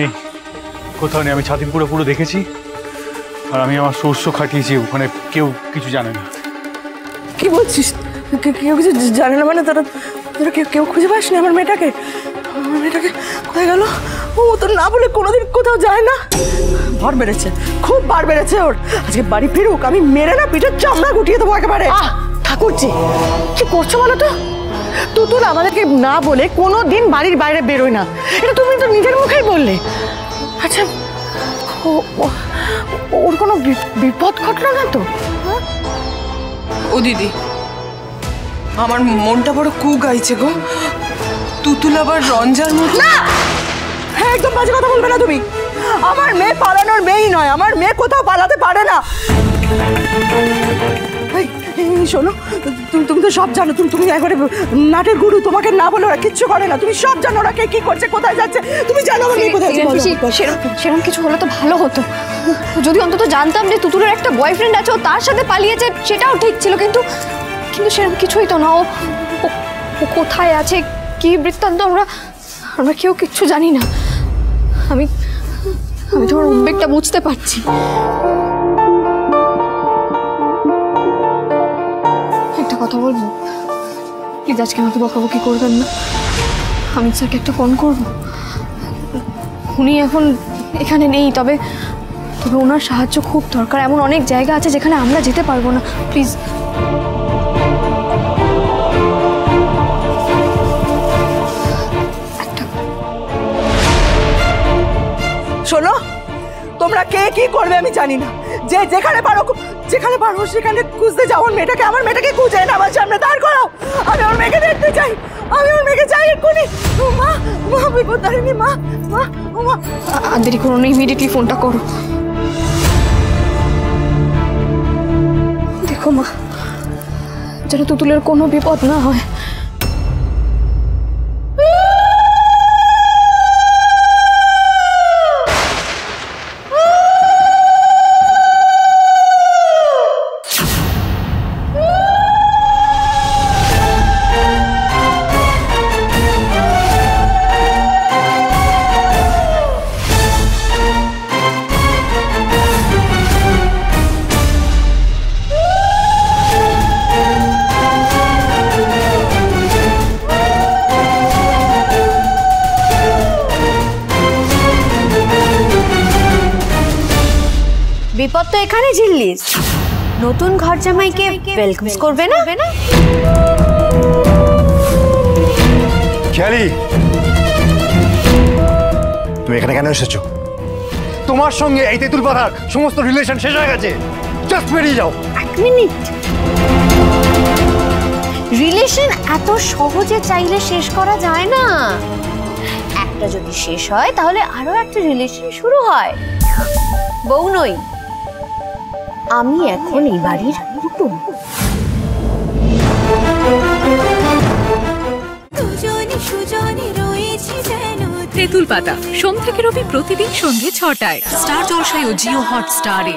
নেই, কোথাও নেই। আমি ছাতিমপুরে পুরো দেখেছি, আর আমি আমার সোর্স খাটিয়েছি, ওখানে কেউ কিছু জানে না। কি বলছিস? কেউ কিছু জানে না মানে? তোরা কেউ খুঁজে পাসনি আমার মেয়েটাকে? আমার মেয়েটাকে কোথায় গেল? ও তো না বলে কোনোদিন কোথাও যায় না। বার বেড়েছে, খুব বার বেড়েছে ওর। আজকে বাড়ি ফিরুক, আমি মেরে না পিঠের চামড়া গুটিয়ে দেবো একেবারে। ঠাকুরজি, কি করছো বলো তো? তুতুল আমাদেরকে না বলে কোনোদিন বাড়ির বাইরে বেরোয় না, এটা তুমি তো নিজের মুখেই বললে। আচ্ছা, ওর কোনো বিপদ ঘটলো না তো? ও দিদি, আমার মনটা বড় কু গাইছে গো। তুতুল আবার রঞ্জার মতো। না, হ্যাঁ, একদম বাজে কথা বলবে না তুমি। আমার মেয়ে পালানোর মেয়েই নয়, আমার মেয়ে কোথাও পালাতে পারে না। শোনো, তুমি তো সব জানো। তুমি একবারে নাটের গুরু, তোমাকে না বলে ওরা কিচ্ছু করে না। তুমি সব জানো, ওরা কে কি করছে, কোথায় যাচ্ছে, তুমি জানো আমার মেয়ে কোথায় যাচ্ছে। সেরকম কিছু হলে তো ভালো হতো। যদি অন্তত জানতাম যে তুতুলের একটা বয়ফ্রেন্ড আছে, ও তার সাথে পালিয়েছে, সেটাও ঠিক ছিল। কিন্তু সেরকম কিছুই তো না। ও কোথায় আছে, কি বৃত্তান্ত, আমরা কেউ কিচ্ছু জানি না। আমি তোমার উদ্বেগটা বুঝতে পারছি। একটা কথা বলবো প্লিজ, আজকে আমাকে বকাবকি করবেন না। আমি স্যারকে একটা ফোন করবো। উনি এখন এখানে নেই, তবে ওনার সাহায্য খুব দরকার। এমন অনেক জায়গা আছে যেখানে আমরা যেতে পারবো না। প্লিজ। শোনো, তোমরা কে কি করবে আমি জানি না। যেখানে পারো সেখানে খুঁজতে যাও আমার মেয়েটাকে। আমার মেয়েটাকে খুঁজে না আমার সামনে দাঁড় করাও। আমি ওর মেয়েকে দেখতে চাই, আমি ওর মেয়েকে চাই এক্ষুনি। মা, বিপদতারিণী, মা। আর দেরি করো না, ইমিডিয়েটলি ফোনটা করো। দেখো মা, যেন তুতুলের কোনো বিপদ না হয়। বিপদ তো এখানে ঝিল্লিস, নতুন ঘর জামাইকে ওয়েলকাম করবে না? খেয়ালি, তুমি এখানে কেন এসেছো? তোমার সঙ্গে এই তেঁতুল পাড়ার সমস্ত রিলেশন শেষ হয়ে গেছে। জাস্ট বেরিয়ে যাও। এক মিনিট, রিলেশন এত সহজে চাইলে শেষ করা যায় না। একটা যদি শেষ হয় তাহলে আরো একটা রিলেশন শুরু হয়। বউ নই আমি, এখন এই বাড়ির কুটুম। তেঁতুল পাতা সোম থেকে রবি প্রতিদিন সন্ধ্যে ৬টায় স্টার জলসায় ও জিও হটস্টারে।